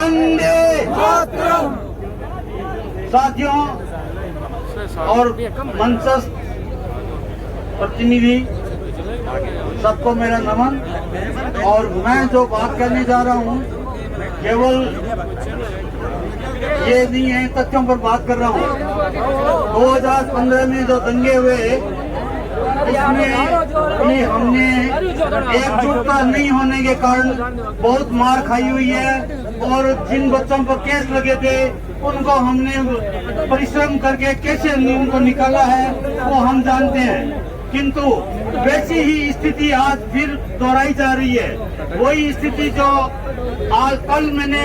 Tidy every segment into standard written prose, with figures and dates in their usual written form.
वंदे मातरम। साथियों और मंचस्थ प्रतिनिधि सबको मेरा नमन। और मैं जो बात करने जा रहा हूँ केवल ये नहीं है, तथ्यों पर बात कर रहा हूँ। 2015 में जो दंगे हुए इसमें हमने एकजुटता नहीं होने के कारण बहुत मार खाई हुई है। और जिन बच्चों पर केस लगे थे उनको हमने परिश्रम करके कैसे उनको निकाला है वो हम जानते हैं। किंतु वैसी ही स्थिति आज फिर दोहराई जा रही है। वही स्थिति जो आज कल मैंने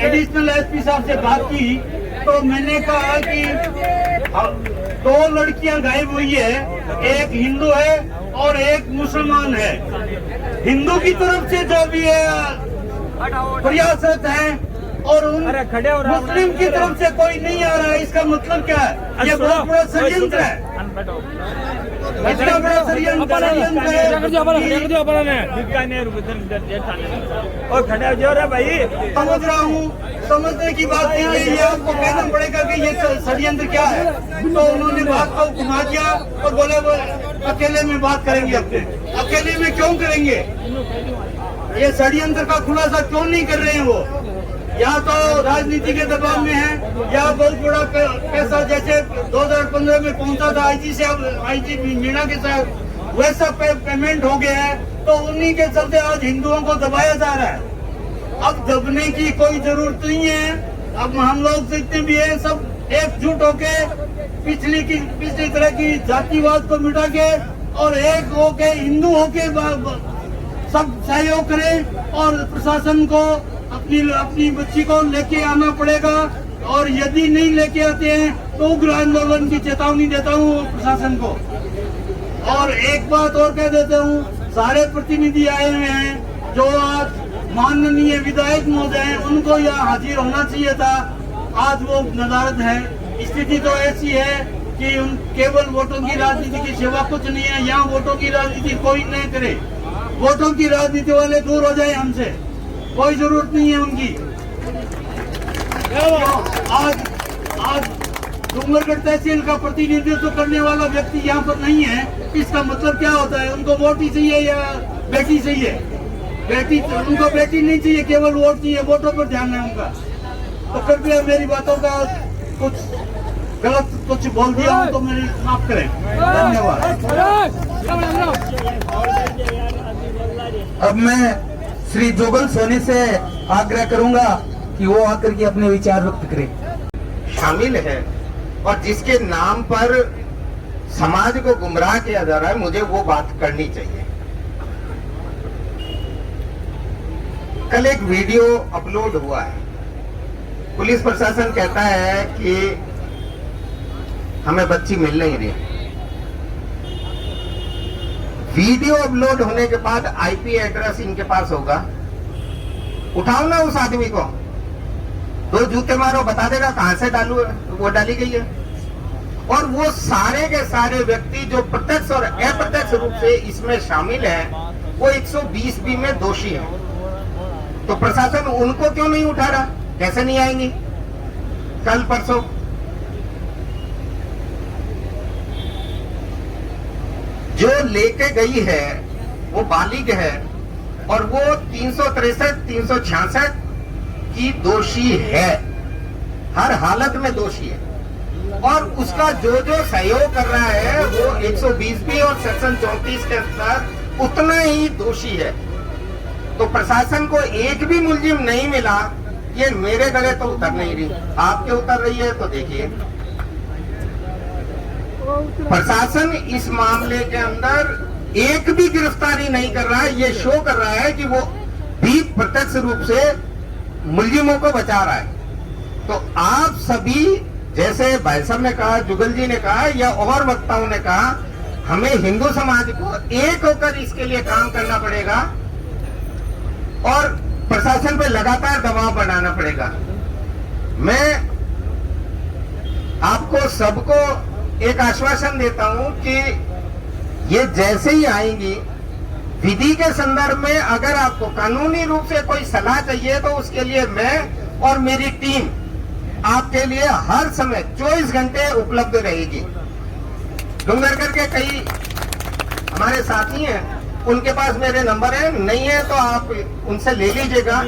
एडिशनल एसपी साहब से बात की तो मैंने कहा कि 2 लड़कियां गायब हुई है, एक हिंदू है और एक मुसलमान है। हिंदू की तरफ से जो भी है प्रयासरत है और उन मुस्लिम की तरफ से कोई नहीं आ रहा है। इसका मतलब क्या है? ये बहुत बड़ा षड्यंत्र है। इतना बड़ा षड्यंत्र है। समझ रहा हूँ, समझने की बात नहीं है। ये आपको कहना पड़ेगा कि ये षड्यंत्र क्या है। तो उन्होंने बात को घुमा दिया और बोले वो अकेले में बात करेंगे। अपने अकेले में क्यों करेंगे? ये षड्यंत्र का खुलासा क्यों नहीं कर रहे हैं वो? या तो राजनीति के दबाव में है या बहुत बड़ा पैसा जैसे 2015 में पहुंचा था आईजी से, आईजी मीणा के साथ वैसा पेमेंट हो गया है। तो उन्हीं के चलते आज हिंदुओं को दबाया जा रहा है। अब दबने की कोई जरूरत नहीं है। अब हम लोग जितने भी हैं सब एकजुट होके पिछली तरह की जातिवाद को मिटा के और एक होके हिंदू होके सब सहयोग करें। और प्रशासन को अपनी बच्ची को लेके आना पड़ेगा। और यदि नहीं लेके आते हैं तो उग्र आंदोलन की चेतावनी देता हूँ प्रशासन को। और एक बात और कह देता हूँ, सारे प्रतिनिधि आए हुए हैं जो आज माननीय विधायक महोदय हैं उनको यहाँ हाजिर होना चाहिए था। आज वो नदारद है। स्थिति तो ऐसी है कि केवल वोटों की राजनीति की सेवा कुछ नहीं है। यहाँ वोटों की राजनीति कोई नहीं करे। वोटों की राजनीति वाले दूर हो जाए हमसे, कोई जरूरत नहीं है उनकी। आज डूंगरगढ़ तहसील का प्रतिनिधित्व करने वाला व्यक्ति यहाँ पर नहीं है। इसका मतलब क्या होता है? उनको वोट ही चाहिए या बेटी चाहिए? उनको बेटी नहीं चाहिए, केवल वोट चाहिए। वोटों पर ध्यान है उनका। तो कृपया मेरी बातों का कुछ गलत कुछ बोल दिया हूँ तो मेरी माफ करें। धन्यवाद। अब मैं श्री जोगल सोनी से आग्रह करूंगा कि वो आकर के अपने विचार व्यक्त करें। शामिल है और जिसके नाम पर समाज को गुमराह किया जा रहा है, मुझे वो बात करनी चाहिए। कल एक वीडियो अपलोड हुआ है। पुलिस प्रशासन कहता है कि हमें बच्ची मिल नहीं रही। वीडियो अपलोड होने के बाद आईपी एड्रेस इनके पास होगा। उठाओ ना उस आदमी को, 2 जूते मारो, बता देगा कहां से वो डाली गई है। और वो सारे के सारे व्यक्ति जो प्रत्यक्ष और अप्रत्यक्ष रूप से इसमें शामिल हैं, वो 120B में दोषी है। तो प्रशासन उनको क्यों नहीं उठा रहा? कैसे नहीं आएंगी? कल परसों जो लेके गई है वो बालिग है और वो 363, 366 की दोषी है, हर हालत में दोषी है। और उसका जो सहयोग कर रहा है वो 120B और सेक्शन 34 के अंदर उतना ही दोषी है। तो प्रशासन को एक भी मुलजिम नहीं मिला। ये मेरे गले तो उतर नहीं रही, आपके उतर रही है तो देखिए। प्रशासन इस मामले के अंदर एक भी गिरफ्तारी नहीं कर रहा है। ये शो कर रहा है कि वो भी प्रत्यक्ष रूप से मुलजिमों को बचा रहा है। तो आप सभी, जैसे भाई साहब ने कहा, जुगल जी ने कहा या और वक्ताओं ने कहा, हमें हिंदू समाज को एक होकर इसके लिए काम करना पड़ेगा और प्रशासन पे लगातार दबाव बनाना पड़ेगा। मैं आपको सबको एक आश्वासन देता हूं कि ये जैसे ही आएंगी विधि के संदर्भ में अगर आपको कानूनी रूप से कोई सलाह चाहिए तो उसके लिए मैं और मेरी टीम आपके लिए हर समय 24 घंटे उपलब्ध रहेगी। डूंगरगढ़ के कई हमारे साथी हैं, उनके पास मेरे नंबर है, नहीं है तो आप उनसे ले लीजिएगा।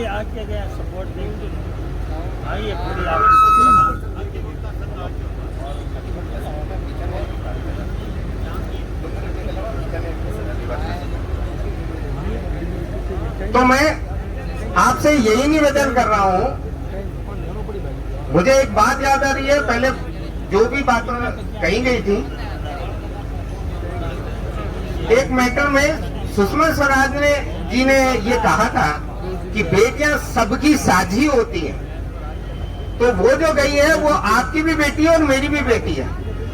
तो मैं आपसे यही निवेदन कर रहा हूं, मुझे एक बात याद आ रही है, पहले जो भी बातें कही गई थी, एक मैटर में सुषमा स्वराज जी ने ये कहा था कि बेटियां सबकी साझी होती हैं, तो वो जो गई है वो आपकी भी बेटी है और मेरी भी बेटी है।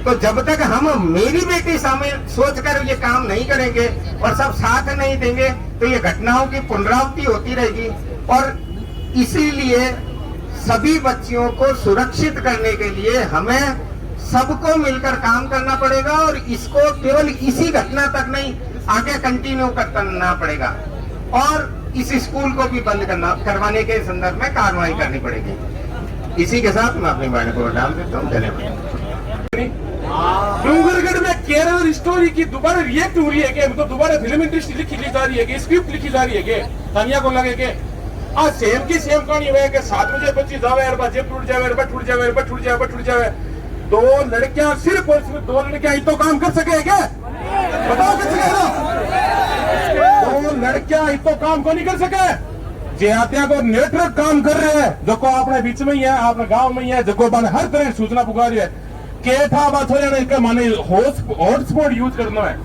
तो जब तक हम मेरी बेटी सामने सोचकर ये काम नहीं करेंगे और सब साथ नहीं देंगे तो ये घटनाओं की पुनरावृत्ति होती रहेगी। और इसीलिए सभी बच्चियों को सुरक्षित करने के लिए हमें सबको मिलकर काम करना पड़ेगा और इसको केवल इसी घटना तक नहीं आगे कंटिन्यू करना पड़ेगा और इस स्कूल को भी बंद करवाने के संदर्भ में कार्रवाई करनी पड़ेगी। इसी के साथ मैं अपनी वाणी को डाल देता हूँ। धन्यवाद। डूंगरगढ़ में केरल स्टोरी की दोबारा रिएक्ट हो रही है कि मतलब दोबारा फिल्म इंडस्ट्री लिखी जा रही है कि स्क्रिप्ट लिखी जा रही है कि तानिया को लगे कि आज सेम की सेम कहानी हुई है कि 7 बजे बच्ची जावे यार बाजे टूट जावे टूट जावे टूट जावे टूट जावे। 2 लड़कियां सिर्फ और सिर्फ 2 लड़कियां ही तो काम कर सके क्या? बताओ कर सके ना? 2 लड़कियां ही तो काम को नहीं कर सके। जिहातिया को नेटवर्क काम कर रहे हैं जो को अपने बीच में ही है, अपने गाँव में ही है, जो को हर तरह की सूचना पुकार है के था बात हो जाना इसका माने हॉटस्पॉट यूज करना है।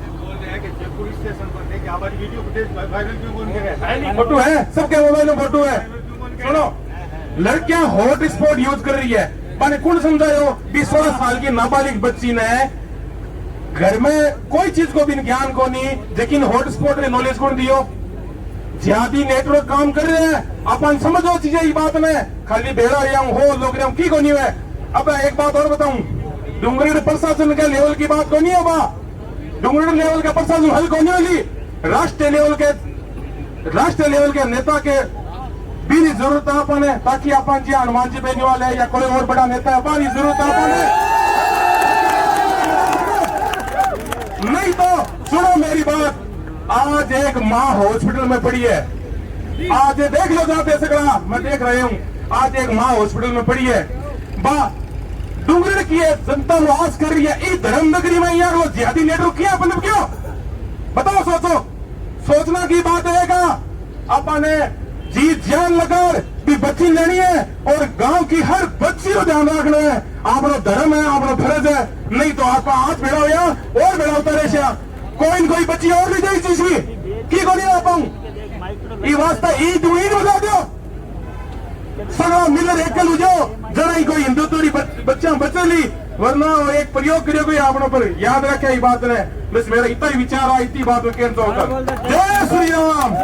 फोटो है, सबके मोबाइल में फोटो है। सुनो, लड़कियां हॉटस्पॉट यूज कर रही है, माने कौन समझायो 20-16 साल की नाबालिग बच्ची ने घर में कोई चीज को भी ज्ञान को नहीं, लेकिन हॉटस्पॉट ने नॉलेज कौन दियो? जिहादी नेटवर्क काम कर रहे हैं। अपन समझो चीजें ये बात में खाली बेड़ा रहा हूँ हो लोग रहा हूँ की को नहीं है। अब एक बात और बताऊं, डूंगरगढ़ प्रशासन के लेवल की बात को नहीं होगा, डूंगरगढ़ लेवल का प्रशासन हल को नहीं होगी, राष्ट्रीय लेवल के नेता के भी जरूरत अपन है, ताकि अपन जी हनुमान जी बेनीवाल है या कोई और बड़ा नेता है पानी जरूरत अपन है। नहीं तो सुनो मेरी बात, आज एक माँ हॉस्पिटल में पड़ी है, आज देख लो जाते सकड़ा, मैं देख रही हूँ, आज एक माँ हॉस्पिटल में पड़ी है। डूंगरगढ़ की जनता वास कर रही है, इस धर्म नगरी में यार वो जिहादी नेटवर्क किया मतलब क्यों? बताओ, सोचो, सोचना की बात है का अपन जी जान लगाकर भी बच्ची लेनी है और गांव की हर बच्ची को ध्यान रखना है। आपका धर्म है, आपका फर्ज है, नहीं तो आपका हाथ बेड़ा हो और बेड़ा होता रहे। कोई न कोई बच्ची और भी जाए चीज की को नहीं आ पाऊं, ये वास्ता ईद बजा दो, सगा मिलर एकल हो जाओ, जरा ही कोई हिंदुत्व बच्चा बचा ली, वरना वो एक प्रयोग करियो कोई आपनों पर याद रखे ये बात ने। बस मेरा इतना ही विचार है, इतनी बात में कहता होगा। जय श्री राम।